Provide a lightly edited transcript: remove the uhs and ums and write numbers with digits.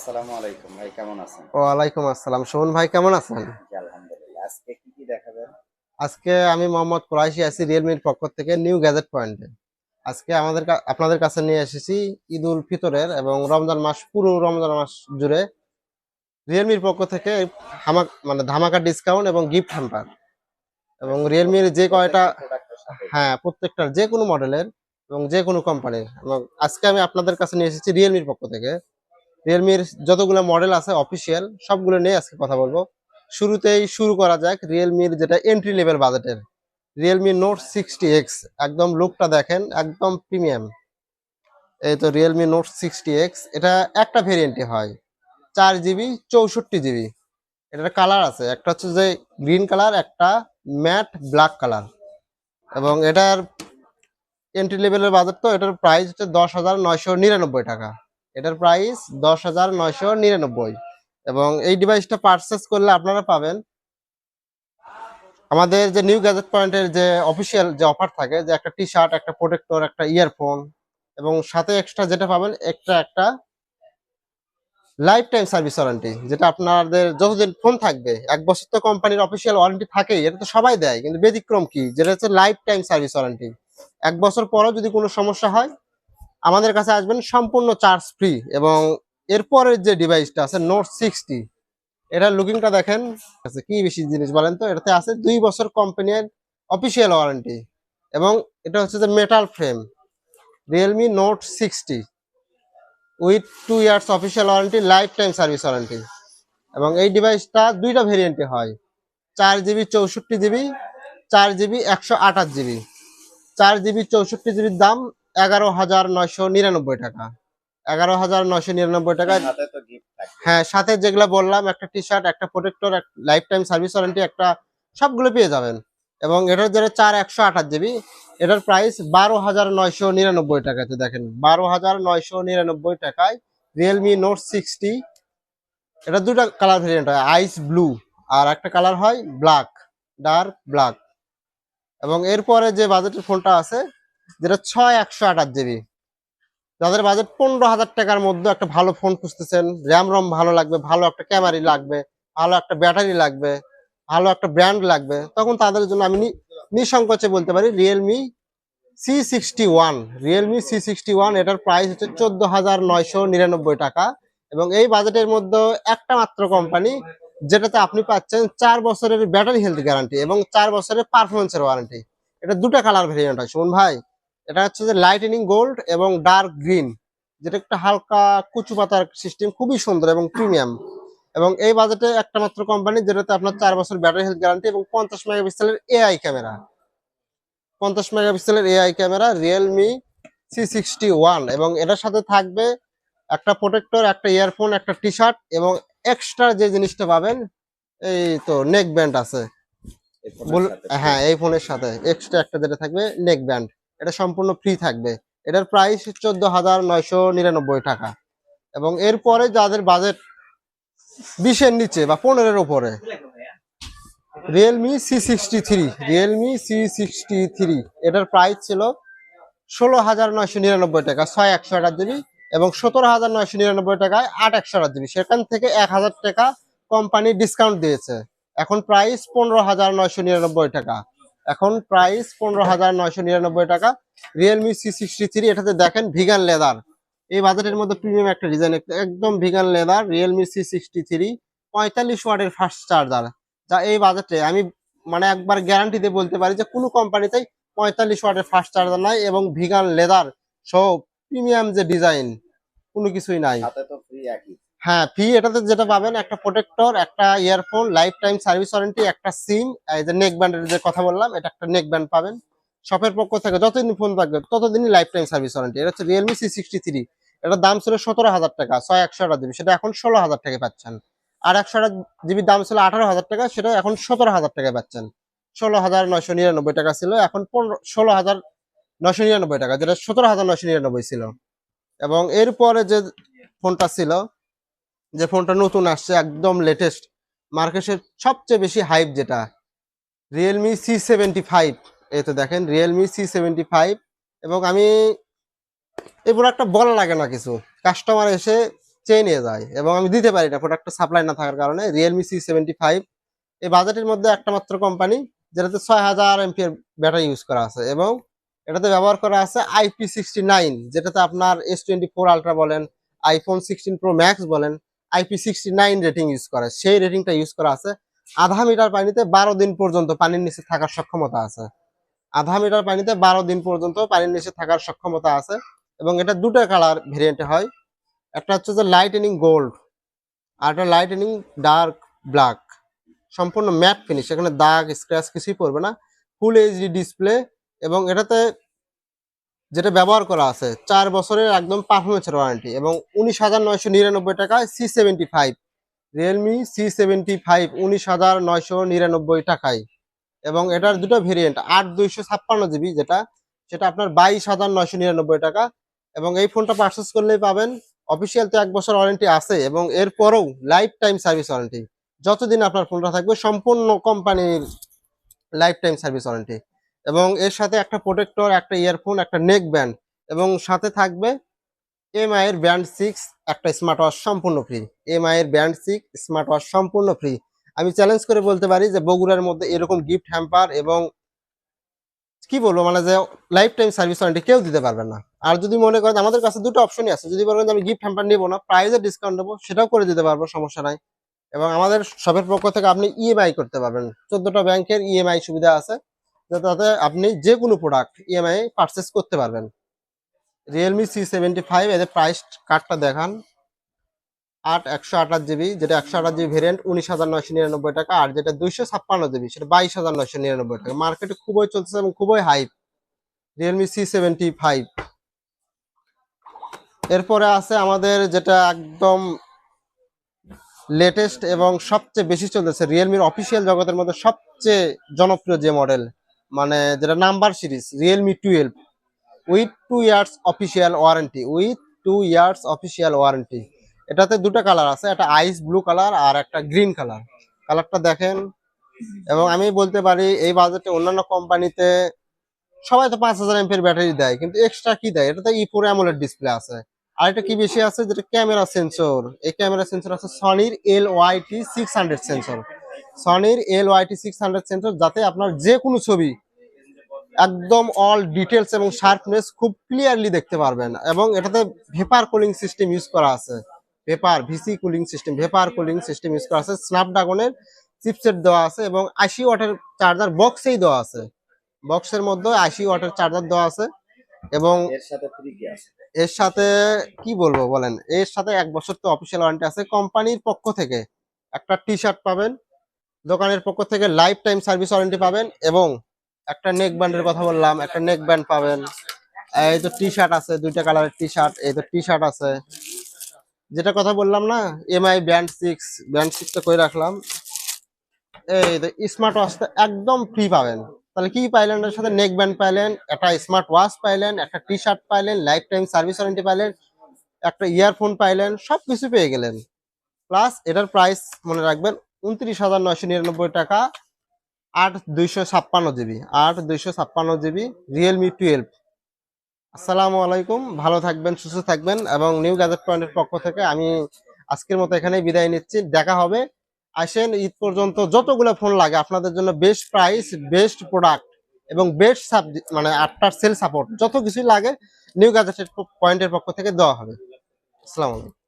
আসসালামু আলাইকুম ভাই, কেমন আছেন? ওয়ালাইকুম আসসালাম। সুমন ভাই কেমন আছেন? জি, আলহামদুলিল্লাহ। আজকে কি দেখাবেন? আজকে আমি মোহাম্মদ কুরাইশি আছি রিয়েলমির পক্ষ থেকে নিউ গ্যাজেট পয়েন্টে। আজকে আপনাদের কাছে নিয়ে এসেছি ঈদ উল ফিতরের এবং রমজান মাস, পুরো রমজান মাস জুড়ে রিয়েলমির পক্ষ থেকে ধামাকা ডিসকাউন্ট এবং গিফট হ্যাম্পার এবং রিয়েলমির যে কয়টা, প্রত্যেকটা প্রোডাক্টের সাথে। হ্যাঁ, প্রত্যেকটার যে কোনো মডেলের এবং যে কোনো কোম্পানির। এবং আজকে আমি আপনাদের কাছে নিয়ে এসেছি রিয়েলমির পক্ষ থেকে রিয়েলমির যতগুলো মডেল আছে অফিসিয়াল সবগুলো নিয়ে আজকে কথা বলবো। শুরুতেই শুরু করা যাক রিয়েলমির যেটা এন্ট্রি লেভেল বাজেটের রিয়েলমি নোট 60X। একদম লুকটা দেখেন, একদম প্রিমিয়াম। এই তো রিয়েলমি নোট 60X, এটা একটা ভেরিয়েন্টে হয়, 4 জিবি 64 জিবি। এটার কালার আছে, একটা হচ্ছে যে গ্রিন কালার, একটা ম্যাট ব্ল্যাক কালার। এবং এটার এন্ট্রি লেভেলের বাজেট, তো এটার প্রাইস হচ্ছে 10,999 টাকা। এটার প্রাইস 10,999। এবং এই ডিভাইসটা পারচেস করলে আপনারা পাবেন আমাদের যে নিউ গ্যাজেট পয়েন্টের যে অফিসিয়াল যে অফার থাকে, যে একটা টি শার্ট, একটা প্রোটেক্টর, একটা ইয়ারফোন, এবং সাথে এক্সট্রা যেটা পাবেন একটা লাইফ টাইম সার্ভিস ওয়ারেন্টি, যেটা আপনাদের যতদিন ফোন থাকবে। 1 বছর তো কোম্পানির অফিসিয়াল ওয়ারেন্টি থাকেই, এটা তো সবাই দেয়, কিন্তু ব্যতিক্রম কি, যেটা হচ্ছে লাইফ টাইম সার্ভিস ওয়ারেন্টি। 1 বছর পরও যদি কোনো সমস্যা হয় আমাদের কাছে আসবেন সম্পূর্ণ চার্জ ফ্রি। এবং এরপরের যে ডিভাইসটা আছে নোট 60, এটার লুকিংটা দেখেন। আছে কি বেশি জিনিস বলেন তো, এটাতে আছে 2 বছর কোম্পানির অফিসিয়াল ওয়ারেন্টি। এবং এটা হচ্ছে যে metal frame, Realme note 60 with 2 years official warranty, life time service warranty. এবং এই ডিভাইসটা দুইটা ভেরিয়েন্টে হয়, 4 GB 64 GB, 4 GB 128 GB. 4 GB 64 জিবির দাম 11,999 টাকা। 11,999 টাকা। সাথে তো গিফট থাকবে। হ্যাঁ, সাথে যেগুলো বললাম, একটা টি শার্ট, একটা protector, life time service warranty, একটা, সবগুলো পেয়ে যাবেন। এবং এটার যেটা 128 জিবি, এটার প্রাইস 12,999 টাকাতে। দেখেন, 12,999 টাকায় রিয়েলমি নোট 60। এটা দুটা কালার ভেরিয়েন্ট হয়, আইস ব্লু আর একটা কালার হয় ব্ল্যাক, ডার্ক ব্ল্যাক। এবং এরপরে যে বাজেটের ফোনটা আছে, যেটা 128 জিবি, যাদের বাজেট 15,000 টাকার মধ্যে একটা ভালো ফোন খুঁজতেছেন, র্যাম রম ভালো লাগবে, ভালো একটা ক্যামেরা লাগবে, ভালো একটা ব্যাটারি লাগবে, ভালো একটা ব্র্যান্ড লাগবে, তখন তাদের জন্য আমি নিঃসংকোচে বলতে পারি রিয়েলমি C61। রিয়েলমি C61, এটার প্রাইস হচ্ছে 14,999 টাকা। এবং এই বাজেটের মধ্যে একটা মাত্র কোম্পানি যেটাতে আপনি পাচ্ছেন 4 বছরের ব্যাটারি হেলথ গ্যারান্টি এবং 4 বছরের পারফরমেন্সের ওয়ারেন্টি। এটা দুটা কালার ভেরিয়েন্ট হয় সুমন ভাই। এটা হচ্ছে যে লাইটেনিং গোল্ড এবং ডার্ক গ্রিন, যেটা একটা হালকা কুচু পাতার সিস্টেম, খুবই সুন্দর এবং প্রিমিয়াম। এবং এই বাজেটে একটা মাত্র কোম্পানি যেটাতে আপনার 4 বছর ব্যাটারি হেলথ গ্যারান্টি এবং 50 মেগাপিক্সেলের এআই ক্যামেরা। 50 মেগাপিক্সেলের এআই ক্যামেরা রিয়েলমি C61। এবং এটার সাথে থাকবে একটা প্রোটেক্টর, একটা ইয়ারফোন, একটা টি শার্ট, এবং এক্সট্রা যে জিনিসটা পাবেন, এই তো নেক ব্যান্ড আছে। এই ফোনের সাথে free। হ্যাঁ, এই ফোনের সাথে এক্সট্রা একটা যেটা থাকবে নেক ব্যান্ড, এটা সম্পূর্ণ ফ্রি থাকবে। এটার প্রাইস 14,999 টাকা। এবং এরপরে যাদের বাজেট 20-এর নিচে বা 15-এর উপরে, রিয়েলমি C63। এটার প্রাইস ছিল 16,999 টাকা, 6/128 জিবি। এবং 17,999 টাকায় 8/128 জিবি। সেখান থেকে 1,000 টাকা কোম্পানি ডিসকাউন্ট দিয়েছে। এখন প্রাইস 15,999 টাকা। এখন প্রাইস 15,999 টাকা রিয়েলমি C63। এটাতে দেখেন ভিগান লেদার, এই বাজেটের মধ্যে প্রিমিয়াম একটা ডিজাইন, একদম ভিগান লেদার রিয়েলমি C63। 45 ওয়াটের ফাস্ট চার্জার, যা এই বাজেটে আমি একবার গ্যারান্টি দিয়ে বলতে পারি যে কোনো কোম্পানিতেই 45 ওয়াটের ফাস্ট চার্জার নাই এবং ভিগান লেদার সহ প্রিমিয়াম যে ডিজাইন, কোনো কিছুই নাই। সাথে তো ফ্রি একই। হ্যাঁ, ফ্রি এটাতে যেটা পাবেন, একটা প্রোটেক্টর, একটা earphone, life time service warranty, একটা সিম, এই যে নেক ব্যান্ডের যে কথা বললাম, এটা একটা নেক ব্যান্ড পাবেন শপের পক্ষ থেকে। যতদিন ফোন থাকবে ততদিনই লাইফ টাইম সার্ভিস ওয়ারেন্টি। এটা হচ্ছে রিয়েলমি C63। এটার দাম ছিল 17,000 টাকা, 6/128 জিবি, সেটা এখন 16,000 টাকায় পাচ্ছেন। আর 128 জিবির দাম ছিল 18,000 টাকা, সেটা এখন 17,000 টাকায় পাচ্ছেন। 16,999 টাকা ছিল, এখন 16,999 টাকা, যেটা 17,999 ছিল। এবং এরপরে যে ফোনটা ছিল, যে ফোনটা নতুন আসছে, একদম লেটেস্ট, মার্কেটের সবচেয়ে বেশি হাইপ, যেটা রিয়েলমি C75। এই তো দেখেন রিয়েলমি C75। এবং আমি এই প্রোডাক্টটা বলা লাগে না কিছু, কাস্টমার এসে চেয়ে নিয়ে যায় এবং আমি দিতে পারি না প্রোডাক্টটা সাপ্লাই না থাকার কারণে। রিয়েলমি C75 এই বাজেটের মধ্যে একটা মাত্র কোম্পানি যেটাতে 6000 এমপিএর ব্যাটারি ইউজ করা আছে এবং এটাতে ব্যবহার করা আছে IP69, যেটাতে আপনার S24 আলট্রা বলেন, iPhone 16 Pro Max বলেন, IP69 রেটিং ইউজ করে, সেই রেটিংটা ইউজ করা আছে। আধা মিটার পানিতে 12 দিন পর্যন্ত পানির নিচে থাকার সক্ষমতা আছে। আধা মিটার পানিতে 12 দিন পর্যন্ত পানির নিচে থাকার সক্ষমতা আছে এবং এটা দুটো কালার ভেরিয়েন্টে হয়। একটা হচ্ছে যে লাইটেনিং গোল্ড আর একটা লাইটেনিং ডার্ক ব্ল্যাক, সম্পূর্ণ ম্যাট ফিনিশ, এখানে দাগ স্ক্র্যাচ কিছুই পড়বে না, ফুল এইচডি ডিসপ্লে এবং এটাতে যেটা ব্যবহার করা আছে 4 বছরের একদম পারফরমেন্সের ওয়ারেন্টি এবং 19,999 টাকায় C75 রিয়েলমি C75 19,999 টাকায়। এবং এটার দুটো ভেরিয়েন্ট 8/256 GB যেটা, সেটা আপনার 22,999 টাকা এবং এই ফোনটা পারচেস করলেই পাবেন। অফিসিয়াল তো 1 বছর ওয়ারেন্টি আছে এবং এরপরেও লাইফ টাইম সার্ভিস ওয়ারেন্টি, যতদিন আপনার ফোনটা থাকবে সম্পূর্ণ কোম্পানির লাইফ টাইম সার্ভিস ওয়ারেন্টি। এবং এর সাথে একটা প্রোটেক্টর, একটা ইয়ারফোন, একটা নেক ব্যান্ড এবং সাথে থাকবে এমআই এর ব্যান্ড 6 একটা স্মার্ট ওয়াচ সম্পূর্ণ ফ্রি। এমআই এর ব্যান্ড 6 স্মার্ট ওয়াচ সম্পূর্ণ ফ্রি। আমি চ্যালেঞ্জ করে বলতে পারি যে বগুড়ার মধ্যে এরকম গিফট হ্যাম্পার এবং কি বলবো মানে যে লাইফ টাইম সার্ভিস ওয়ারেন্টি কেউ দিতে পারবে না। আর যদি মনে করেন আমাদের কাছে দুটো অপশনই আছে, যদি বলেন যে আমি গিফট হ্যাম্পার নিবো না, প্রাইসে ডিসকাউন্ট দেবো, সেটাও করে দিতে পারবো, সমস্যা নাই। এবং আমাদের শপের পক্ষ থেকে আপনি ইএমআই করতে পারবেন, 14টা ব্যাংকের ইএমআই সুবিধা আছে, যাতে আপনি যে কোনো প্রোডাক্ট ইএমআই পারচেস করতে পারবেন। রিয়েলমি C75 এদের প্রাইস কার্ডটা দেখান, 128GB, যেটা 128GB ভেরিয়েন্ট 19,999 টাকা, আর যেটা 256GB সেটা 22,999 টাকা। মার্কেটে খুবই চলতেছে এবং খুবই হাইপ রিয়েলমি C75। এরপরে আছে আমাদের যেটা একদম লেটেস্ট এবং সবচেয়ে বেশি চলতেছে রিয়েলমির অফিসিয়াল জগতের মধ্যে সবচেয়ে জনপ্রিয় যে মডেল, মানে যেটা number series, Realme 12 with 2 years official warranty, with 2 years official warranty. এটাতে দুটো কালার আছে, একটা আইস ব্লু কালার আর একটা গ্রিন কালার। কালারটা দেখেন এবং আমি বলতে পারি এই বাজেটে অন্যান্য কোম্পানিতে সবাই তো 5000 এমপির ব্যাটারি দেয়, কিন্তু এক্সট্রা কি দেয়, এটাতে E4 অ্যামোলেড ডিসপ্লে আছে। আর এটা কি বেশি আছে, যেটা ক্যামেরা সেন্সর, এই ক্যামেরা সেন্সর আছে সনির LYT600 সেন্সর, সনির LYT600 সেন্সর, যাতে আপনার যে কোনো ছবি একদম অল ডিটেলস এবং শার্পনেস খুব ক্লিয়ারলি দেখতে পারবেন। এবং এটাতে ভেপার কুলিং সিস্টেম ইউজ করা আছে, ভেপার কুলিং সিস্টেম ইউজ করা আছে, স্ন্যাপড্রাগনের চিপসেট দেওয়া আছে এবং 80 ওয়াটের চার্জার বক্সেই দেওয়া আছে, বক্সের মধ্যে 80 ওয়াটের চার্জার দেওয়া আছে। এবং এর সাথে ফ্রি কি আছে? এর সাথে কি বলবো বলেন, এর সাথে 1 বছর তো অফিসিয়াল ওয়ারেন্টি আছে। কোম্পানির পক্ষ থেকে একটা টি শার্ট পাবেন, দোকানের পক্ষ থেকে লাইফ টাইম সার্ভিস ওয়ারেন্টি পাবেন এবং একটা নেক ব্যান্ডের কথা বললাম, একটা নেক ব্যান্ড পাবেন। এই তো টি শার্ট আছে, দুইটা কালারের টি শার্ট, এই তো টি শার্ট আছে, যেটা কথা বললাম না এমআই ব্যান্ড 6 তো করে রাখলাম। এই তো স্মার্ট ওয়াচটা একদম ফ্রি পাবেন। তাহলে কি পাইলেন, এর সাথে নেক ব্যান্ড পাইলেন, একটা স্মার্ট ওয়াচ পাইলেন, একটা টি শার্ট পাইলেন, লাইফ টাইম সার্ভিস ওয়ারেন্টি পাইলেন, একটা ইয়ারফোন পাইলেন, সবকিছু পেয়ে গেলেন। প্লাস এটার প্রাইস মনে রাখবেন 29,999 টাকা, 8/256 GB রিয়েলমি 12। আসসালামু আলাইকুম, ভালো থাকবেন, সুস্থ থাকবেন এবং নিউ গ্যাজেট পয়েন্টের পক্ষ থেকে আমি আজকের মতো এখানেই বিদায় নিচ্ছি। দেখা হবে, আসেন ঈদ পর্যন্ত যতগুলো ফোন লাগে আপনাদের জন্য বেস্ট প্রাইস, বেস্ট প্রোডাক্ট এবং বেস্ট মানে আফটার সেল সাপোর্ট যত কিছু লাগে নিউ গ্যাজেট পয়েন্টের পক্ষ থেকে দেওয়া হবে। আসসালামু আলাইকুম।